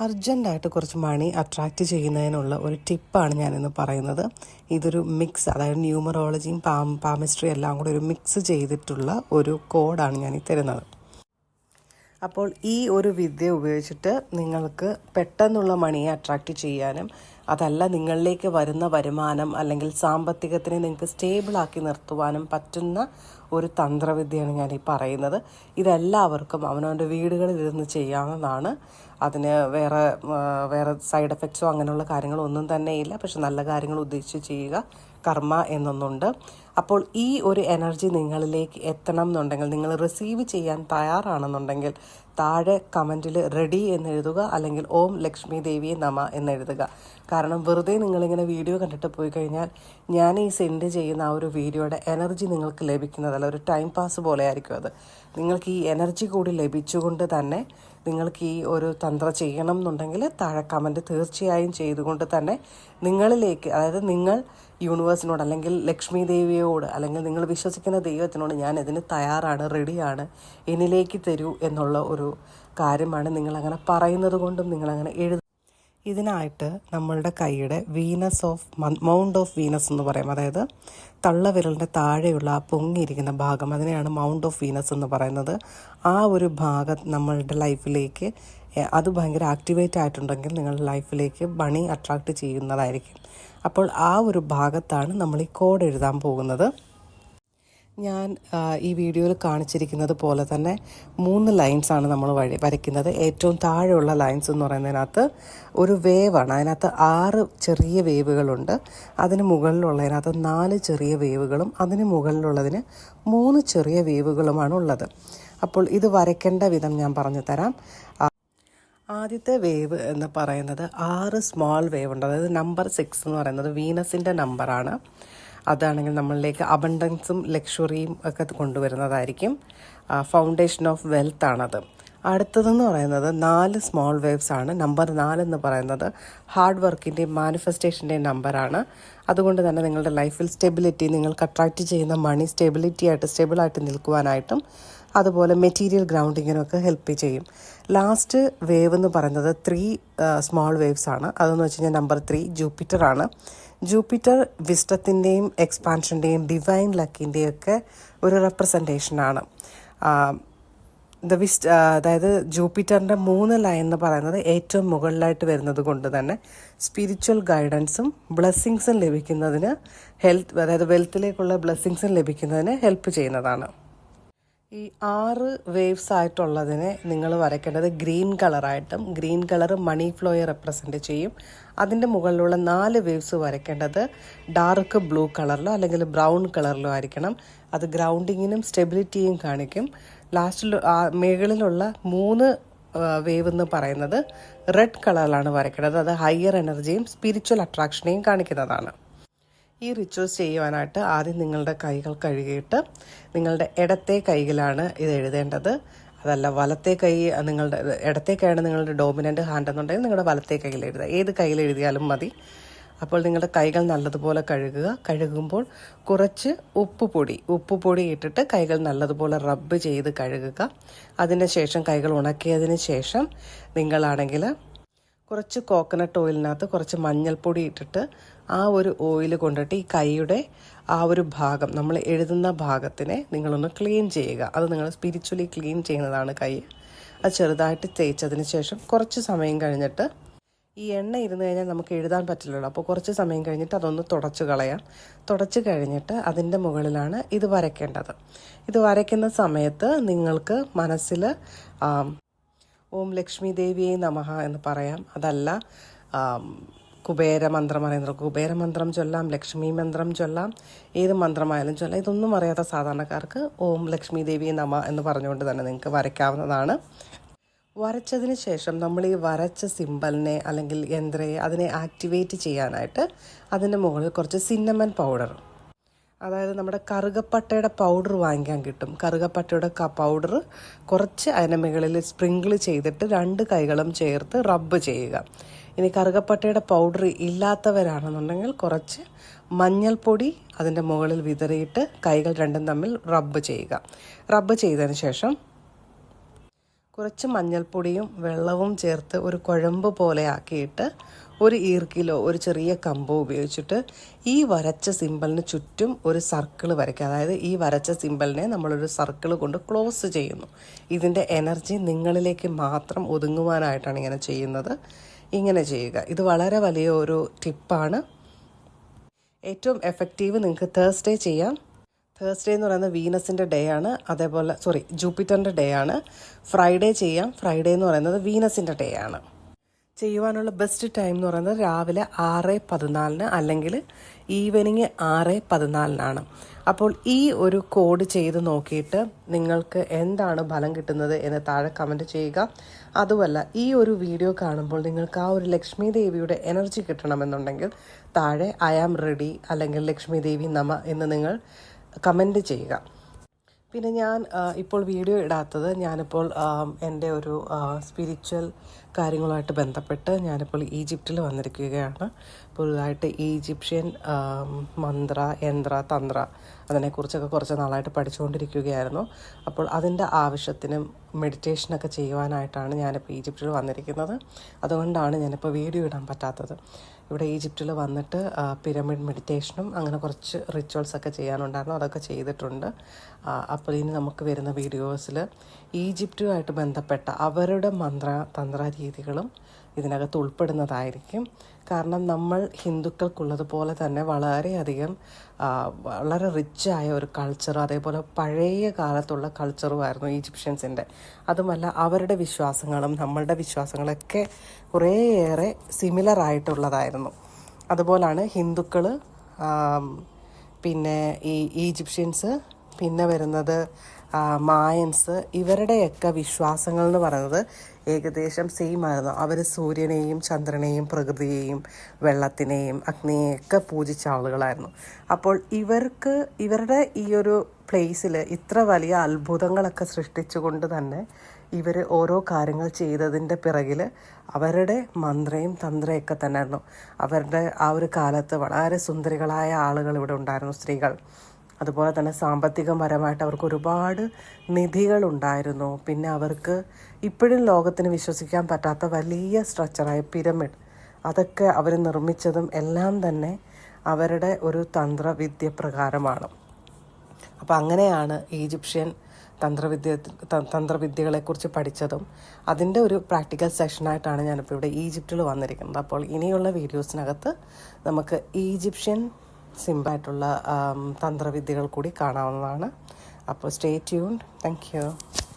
അർജൻറ്റായിട്ട് കുറച്ച് മണി അട്രാക്റ്റ് ചെയ്യുന്നതിനുള്ള ഒരു ടിപ്പാണ് ഞാനിന്ന് പറയുന്നത്. ഇതൊരു മിക്സ്, അതായത് ന്യൂമറോളജിയും പാമിസ്ട്രിയും എല്ലാം കൂടി ഒരു മിക്സ് ചെയ്തിട്ടുള്ള ഒരു കോഡാണ് ഞാൻ ഈ തരുന്നത്. അപ്പോൾ ഈ ഒരു വിദ്യ ഉപയോഗിച്ചിട്ട് നിങ്ങൾക്ക് പെട്ടെന്നുള്ള മണിയെ അട്രാക്റ്റ് ചെയ്യാനും അതല്ല നിങ്ങളിലേക്ക് വരുന്ന വരുമാനം അല്ലെങ്കിൽ സാമ്പത്തികത്തിനെ നിങ്ങൾക്ക് സ്റ്റേബിളാക്കി നിർത്തുവാനും പറ്റുന്ന ഒരു തന്ത്രവിദ്യയാണ് ഞാൻ ഈ പറയുന്നത്. ഇതെല്ലാവർക്കും അവനവൻ്റെ വീടുകളിൽ ഇരുന്ന് ചെയ്യാവുന്നതാണ്. അതിന് വേറെ സൈഡ് എഫക്ട്സോ അങ്ങനെയുള്ള കാര്യങ്ങളോ ഒന്നും തന്നെയില്ല. പക്ഷെ നല്ല കാര്യങ്ങൾ ഉദ്ദേശിച്ച് ചെയ്യുക, കർമ്മ എന്നൊന്നുണ്ട്. അപ്പോൾ ഈ ഒരു എനർജി നിങ്ങളിലേക്ക് എത്തണം എന്നുണ്ടെങ്കിൽ, നിങ്ങൾ റിസീവ് ചെയ്യാൻ തയ്യാറാണെന്നുണ്ടെങ്കിൽ താഴെ കമൻറ്റിൽ റെഡി എന്നെഴുതുക, അല്ലെങ്കിൽ ഓം ലക്ഷ്മി ദേവിയെ നമ എന്നെഴുതുക. കാരണം വെറുതെ നിങ്ങളിങ്ങനെ വീഡിയോ കണ്ടിട്ട് പോയി കഴിഞ്ഞാൽ ഞാൻ ഈ സെൻഡ് ചെയ്യുന്ന ആ ഒരു വീഡിയോയുടെ എനർജി നിങ്ങൾക്ക് ലഭിക്കുന്നതല്ല, ഒരു ടൈം പാസ് പോലെ ആയിരിക്കും അത്. നിങ്ങൾക്ക് ഈ എനർജി കൂടി ലഭിച്ചുകൊണ്ട് തന്നെ നിങ്ങൾക്ക് ഈ ഒരു തന്ത്രം ചെയ്യണം എന്നുണ്ടെങ്കിൽ താഴെ കമൻറ്റ് തീർച്ചയായും ചെയ്തുകൊണ്ട് തന്നെ നിങ്ങളിലേക്ക്, അതായത് നിങ്ങൾ യൂണിവേഴ്സിനോട് അല്ലെങ്കിൽ ലക്ഷ്മി ദേവിയോട് അല്ലെങ്കിൽ നിങ്ങൾ വിശ്വസിക്കുന്ന ദൈവത്തിനോട് ഞാൻ ഇതിന് തയ്യാറാണ്, റെഡിയാണ്, എന്നിലേക്ക് തരൂ എന്നുള്ള ഒരു കാര്യമാണ് നിങ്ങളങ്ങനെ പറയുന്നത് കൊണ്ടും നിങ്ങളങ്ങനെ ഇതിനായിട്ട് നമ്മളുടെ കൈയുടെ മൗണ്ട് ഓഫ് വീനസ് എന്ന് പറയും. അതായത് തള്ളവിരലിൻ്റെ താഴെയുള്ള ആ പൊങ്ങിയിരിക്കുന്ന ഭാഗം, അതിനെയാണ് മൗണ്ട് ഓഫ് വീനസ് എന്ന് പറയുന്നത്. ആ ഒരു ഭാഗം നമ്മളുടെ ലൈഫിലേക്ക് അത് ഭയങ്കര ആക്ടിവേറ്റ് ആയിട്ടുണ്ടെങ്കിൽ നിങ്ങളുടെ ലൈഫിലേക്ക് മണി അട്രാക്റ്റ് ചെയ്യുന്നതായിരിക്കും. അപ്പോൾ ആ ഒരു ഭാഗത്താണ് നമ്മൾ ഈ കോഡ് എഴുതാൻ പോകുന്നത്. ഞാൻ ഈ വീഡിയോയിൽ കാണിച്ചിരിക്കുന്നത് പോലെ തന്നെ 3 ലൈൻസാണ് നമ്മൾ വരയ്ക്കുന്നത്. ഏറ്റവും താഴെയുള്ള ലൈൻസ് എന്ന് പറയുന്നതിനകത്ത് ഒരു വേവാണ്. അതിനകത്ത് 6 ചെറിയ വേവുകളുണ്ട്. അതിന് മുകളിലുള്ളതിനകത്ത് 4 ചെറിയ വേവുകളും അതിന് മുകളിലുള്ളതിന് 3 ചെറിയ വേവുകളുമാണ് ഉള്ളത്. അപ്പോൾ ഇത് വരയ്ക്കേണ്ട വിധം ഞാൻ പറഞ്ഞു തരാം. ആദ്യത്തെ വേവ് എന്ന് പറയുന്നത് 6 സ്മോൾ വേവ് ഉണ്ട്. അതായത് നമ്പർ 6 എന്ന് പറയുന്നത് വീനസിൻ്റെ നമ്പറാണ്. അതാണെങ്കിൽ നമ്മളിലേക്ക് അബണ്ടൻസും ലക്ഷറിയും ഒക്കെ കൊണ്ടുവരുന്നതായിരിക്കും. ഫൗണ്ടേഷൻ ഓഫ് വെൽത്ത് ആണത്. അടുത്തതെന്ന് പറയുന്നത് 4 സ്മോൾ വേവ്സ് ആണ്. നമ്പർ 4 എന്ന് പറയുന്നത് ഹാർഡ് വർക്കിൻ്റെയും മാനിഫെസ്റ്റേഷൻ്റെയും നമ്പറാണ്. അതുകൊണ്ട് തന്നെ നിങ്ങളുടെ ലൈഫിൽ സ്റ്റെബിലിറ്റി, നിങ്ങൾക്ക് അട്രാക്റ്റ് ചെയ്യുന്ന മണി സ്റ്റേബിളായിട്ട് നിൽക്കുവാനായിട്ടും അതുപോലെ മെറ്റീരിയൽ ഗ്രൗണ്ടിങ്ങിനൊക്കെ ഹെൽപ്പ് ചെയ്യും. ലാസ്റ്റ് വേവ് എന്ന് പറയുന്നത് 3 സ്മോൾ വേവ്സ് ആണ്. അതെന്ന് വെച്ച് കഴിഞ്ഞാൽ നമ്പർ 3 ജൂപ്പിറ്റർ ആണ്. ജൂപ്പിറ്റർ വിസ്റ്റത്തിൻ്റെയും എക്സ്പാൻഷൻ്റെയും ഡിവൈൻ ലക്കിൻ്റെയും ഒക്കെ ഒരു റെപ്രസെൻറ്റേഷനാണ്. അതായത് ജൂപ്പിറ്ററിൻ്റെ 3 ലൈൻ എന്ന് പറയുന്നത് ഏറ്റവും മുകളിലായിട്ട് വരുന്നത് കൊണ്ട് തന്നെ സ്പിരിച്വൽ ഗൈഡൻസും ബ്ലെസ്സിങ്സും ലഭിക്കുന്നതിന് അതായത് വെൽത്തിലേക്കുള്ള ബ്ലെസ്സിങ്സും ലഭിക്കുന്നതിന് ഹെൽപ്പ് ചെയ്യുന്നതാണ്. ഈ 6 വേവ്സ് ആയിട്ടുള്ളതിനെ നിങ്ങൾ വരയ്ക്കേണ്ടത് ഗ്രീൻ കളറായിട്ടും, ഗ്രീൻ കളർ മണി ഫ്ലോയെ റെപ്രസെൻറ്റ് ചെയ്യും. അതിൻ്റെ മുകളിലുള്ള 4 വേവ്സ് വരയ്ക്കേണ്ടത് ഡാർക്ക് ബ്ലൂ കളറിലോ അല്ലെങ്കിൽ ബ്രൗൺ കളറിലോ ആയിരിക്കണം. അത് ഗ്രൗണ്ടിങ്ങിനും സ്റ്റെബിലിറ്റിയും കാണിക്കും. ലാസ്റ്റിൽ മുകളിലുള്ള 3 വേവ് എന്ന് പറയുന്നത് റെഡ് കളറിലാണ് വരയ്ക്കേണ്ടത്. അത് ഹയർ എനർജിയും സ്പിരിച്വൽ അട്രാക്ഷനെയും കാണിക്കുന്നതാണ്. ഈ റിച്വൽസ് ചെയ്യുവാനായിട്ട് ആദ്യം നിങ്ങളുടെ കൈകൾ കഴുകിയിട്ട് നിങ്ങളുടെ ഇടത്തെ കൈയിലാണ് ഇത് എഴുതേണ്ടത്. അതല്ല വലത്തെ കൈ, ഇടത്തെ കൈയാണ് നിങ്ങളുടെ ഡോമിനൻ്റ് ഹാൻഡ് എന്നുണ്ടെങ്കിൽ നിങ്ങളുടെ വലത്തെ കൈയിൽ എഴുതുക. ഏത് കയ്യിൽ എഴുതിയാലും മതി. അപ്പോൾ നിങ്ങളുടെ കൈകൾ നല്ലതുപോലെ കഴുകുമ്പോൾ കുറച്ച് ഉപ്പുപൊടി ഇട്ടിട്ട് കൈകൾ നല്ലതുപോലെ റബ്ബ് ചെയ്ത് കഴുകുക. അതിനുശേഷം കൈകൾ ഉണക്കിയതിന് ശേഷം നിങ്ങളാണെങ്കിൽ കുറച്ച് കോക്കനട്ട് ഓയിലിനകത്ത് കുറച്ച് മഞ്ഞൾപ്പൊടി ഇട്ടിട്ട് ആ ഒരു ഓയിൽ കൊണ്ടിട്ട് ഈ കൈയുടെ ആ ഒരു ഭാഗം, നമ്മൾ എഴുതുന്ന ഭാഗത്തിനെ നിങ്ങളൊന്ന് ക്ലീൻ ചെയ്യുക. അത് നിങ്ങൾ സ്പിരിച്വലി ക്ലീൻ ചെയ്യുന്നതാണ് കൈ. അത് ചെറുതായിട്ട് തേച്ചതിന് ശേഷം കുറച്ച് സമയം കഴിഞ്ഞിട്ട്, ഈ എണ്ണ ഇരുന്ന് കഴിഞ്ഞാൽ നമുക്ക് എഴുതാൻ പറ്റില്ലല്ലോ, അപ്പോൾ കുറച്ച് സമയം കഴിഞ്ഞിട്ട് അതൊന്ന് തുടച്ച് കഴിഞ്ഞിട്ട് അതിൻ്റെ മുകളിലാണ് ഇത് വരയ്ക്കേണ്ടത്. ഇത് വരയ്ക്കുന്ന സമയത്ത് നിങ്ങൾക്ക് മനസ്സിൽ ഓം ലക്ഷ്മി ദേവിയെ നമഃ എന്ന് പറയാം. അതല്ല കുബേരമന്ത്രം ചൊല്ലാം, ലക്ഷ്മി മന്ത്രം ചൊല്ലാം, ഏത് മന്ത്രമായാലും ചൊല്ലാം. ഇതൊന്നും അറിയാത്ത സാധാരണക്കാർക്ക് ഓം ലക്ഷ്മി ദേവിയെ നമഃ എന്ന് പറഞ്ഞുകൊണ്ട് തന്നെ നിങ്ങൾക്ക് വരയ്ക്കാവുന്നതാണ്. വരച്ചതിന് ശേഷം നമ്മൾ ഈ വരച്ച സിമ്പലിനെ അല്ലെങ്കിൽ യന്ത്രയെ അതിനെ ആക്ടിവേറ്റ് ചെയ്യാനായിട്ട് അതിൻ്റെ മുകളിൽ കുറച്ച് സിന്നമൺ പൗഡർ, അതായത് നമ്മുടെ കറുകപ്പട്ടയുടെ പൗഡർ വാങ്ങിക്കാൻ കിട്ടും. കറുകപ്പട്ടയുടെ പൗഡർ കുറച്ച് അതിന് മുകളിൽ സ്പ്രിങ്കിൾ ചെയ്തിട്ട് 2 കൈകളും ചേർത്ത് റബ്ബ് ചെയ്യുക. ഇനി കറുകപ്പട്ടയുടെ പൗഡർ ഇല്ലാത്തവരാണെന്നുണ്ടെങ്കിൽ കുറച്ച് മഞ്ഞൾപ്പൊടി അതിൻ്റെ മുകളിൽ വിതറിയിട്ട് കൈകൾ രണ്ടും തമ്മിൽ റബ്ബ് ചെയ്യുക. റബ്ബ് ചെയ്തതിന് ശേഷം കുറച്ച് മഞ്ഞൾപ്പൊടിയും വെള്ളവും ചേർത്ത് ഒരു കുഴമ്പ് പോലെ ആക്കിയിട്ട് ഒരു ഈർക്കിലോ ഒരു ചെറിയ കമ്പോ ഉപയോഗിച്ചിട്ട് ഈ വരച്ച സിമ്പലിന് ചുറ്റും ഒരു സർക്കിൾ വരയ്ക്കുക. അതായത് ഈ വരച്ച സിമ്പലിനെ നമ്മളൊരു സർക്കിൾ കൊണ്ട് ക്ലോസ് ചെയ്യുന്നു. ഇതിൻ്റെ എനർജി നിങ്ങളിലേക്ക് മാത്രം ഒതുങ്ങുവാനായിട്ടാണ് ഇങ്ങനെ ചെയ്യുന്നത്. ഇങ്ങനെ ചെയ്യുക. ഇത് വളരെ വലിയ ഒരു ടിപ്പാണ്. ഏറ്റവും എഫക്റ്റീവ് നിങ്ങൾക്ക് തേഴ്സ്ഡേ ചെയ്യാം. തേഴ്സ്ഡേ എന്ന് പറയുന്നത് വീനസിൻ്റെ ഡേ ആണ്. അതേപോലെ ജൂപ്പിറ്ററിൻ്റെ ഡേ ആണ്. ഫ്രൈഡേ ചെയ്യാം. ഫ്രൈഡേ എന്ന് പറയുന്നത് വീനസിൻ്റെ ഡേ ആണ്. ചെയ്യുവാനുള്ള ബെസ്റ്റ് ടൈം എന്ന് പറയുന്നത് രാവിലെ 6:14 അല്ലെങ്കിൽ ഈവനിങ് 6:14. അപ്പോൾ ഈ ഒരു കോഡ് ചെയ്ത് നോക്കിയിട്ട് നിങ്ങൾക്ക് എന്താണ് ഫലം കിട്ടുന്നത് എന്ന് താഴെ കമൻറ്റ് ചെയ്യുക. അതുമല്ല, ഈ ഒരു വീഡിയോ കാണുമ്പോൾ നിങ്ങൾക്ക് ആ ഒരു ലക്ഷ്മി ദേവിയുടെ എനർജി കിട്ടണമെന്നുണ്ടെങ്കിൽ താഴെ ഐ ആം റെഡി അല്ലെങ്കിൽ ലക്ഷ്മി ദേവി നമ എന്ന് നിങ്ങൾ കമൻറ്റ് ചെയ്യുക. പിന്നെ ഞാൻ ഇപ്പോൾ വീഡിയോ ഇടാത്തത്, ഞാനിപ്പോൾ എൻ്റെ ഒരു സ്പിരിച്വൽ കാര്യങ്ങളുമായിട്ട് ബന്ധപ്പെട്ട് ഞാനിപ്പോൾ ഈജിപ്തിൽ വന്നിരിക്കുകയാണ്. പുതുതായിട്ട് ഈജിപ്ഷ്യൻ മന്ത്ര, യന്ത്ര, തന്ത്ര അതിനെക്കുറിച്ചൊക്കെ കുറച്ച് നാളായിട്ട് പഠിച്ചുകൊണ്ടിരിക്കുകയായിരുന്നു. അപ്പോൾ അതിൻ്റെ ആവശ്യത്തിനും മെഡിറ്റേഷനൊക്കെ ചെയ്യുവാനായിട്ടാണ് ഞാനിപ്പോൾ ഈജിപ്തിൽ വന്നിരിക്കുന്നത്. അതുകൊണ്ടാണ് ഞാനിപ്പോൾ വീഡിയോ ഇടാൻ പറ്റാത്തത്. ഇവിടെ ഈജിപ്തിൽ വന്നിട്ട് പിരമിഡ് മെഡിറ്റേഷനും അങ്ങനെ കുറച്ച് റിച്വൽസൊക്കെ ചെയ്യാനുണ്ടായിരുന്നു. അതൊക്കെ ചെയ്തിട്ടുണ്ട്. അപ്പോൾ ഇനി നമുക്ക് വരുന്ന വീഡിയോസിൽ ഈജിപ്തുമായിട്ട് ബന്ധപ്പെട്ട അവരുടെ തന്ത്ര രീതികളും ഇതിനകത്ത് ഉൾപ്പെടുന്നതായിരിക്കും. കാരണം നമ്മൾ ഹിന്ദുക്കൾക്കുള്ളതുപോലെ തന്നെ വളരെയധികം വളരെ റിച്ചായ ഒരു കൾച്ചർ, അതേപോലെ പഴയ കാലത്തുള്ള കൾച്ചറുമായിരുന്നു ഈജിപ്ഷ്യൻസിൻ്റെ. അതുമല്ല, അവരുടെ വിശ്വാസങ്ങളും നമ്മളുടെ വിശ്വാസങ്ങളൊക്കെ കുറേയേറെ സിമിലർ ആയിട്ടുള്ളതായിരുന്നു. അതുപോലാണ് ഹിന്ദുക്കൾ, പിന്നെ ഈ ഈജിപ്ഷ്യൻസ്, പിന്നെ വരുന്നത് മായൻസ്, ഇവരുടെയൊക്കെ വിശ്വാസങ്ങൾ എന്ന് പറയുന്നത് ഏകദേശം സെയിം ആയിരുന്നു. അവർ സൂര്യനെയും ചന്ദ്രനെയും പ്രകൃതിയെയും വെള്ളത്തിനെയും അഗ്നിയെയൊക്കെ പൂജിച്ച ആളുകളായിരുന്നു. അപ്പോൾ ഇവരുടെ ഈ ഒരു പ്ലേസിൽ ഇത്ര വലിയ അത്ഭുതങ്ങളൊക്കെ സൃഷ്ടിച്ചുകൊണ്ട് തന്നെ ഇവർ ഓരോ കാര്യങ്ങൾ ചെയ്തതിൻ്റെ പിറകിൽ അവരുടെ മന്ത്രയും തന്ത്രയൊക്കെ തന്നെയായിരുന്നു. അവരുടെ ആ ഒരു കാലത്ത് വളരെ സുന്ദരികളായ ആളുകൾ ഇവിടെ ഉണ്ടായിരുന്നു, സ്ത്രീകൾ. അതുപോലെ തന്നെ സാമ്പത്തികപരമായിട്ട് അവർക്ക് ഒരുപാട് നിധികളുണ്ടായിരുന്നു. പിന്നെ അവർക്ക് ഇപ്പോഴും ലോകത്തിന് വിശ്വസിക്കാൻ പറ്റാത്ത വലിയ സ്ട്രക്ചറായ പിരമിഡ്, അതൊക്കെ അവർ നിർമ്മിച്ചതും എല്ലാം തന്നെ അവരുടെ ഒരു തന്ത്രവിദ്യ പ്രകാരമാണ്. അപ്പോൾ അങ്ങനെയാണ് ഈജിപ്ഷ്യൻ തന്ത്രവിദ്യകളെക്കുറിച്ച് പഠിച്ചതും. അതിൻ്റെ ഒരു പ്രാക്ടിക്കൽ സെഷനായിട്ടാണ് ഞാനിപ്പോൾ ഇവിടെ ഈജിപ്തിൽ വന്നിരിക്കുന്നത്. അപ്പോൾ ഇനിയുള്ള വീഡിയോസിനകത്ത് നമുക്ക് ഈജിപ്ഷ്യൻ സിമ്പിളായിട്ടുള്ള തന്ത്രവിദ്യകൾ കൂടി കാണാവുന്നതാണ്. അപ്പോൾ സ്റ്റേ ട്യൂൺഡ്. Thank you.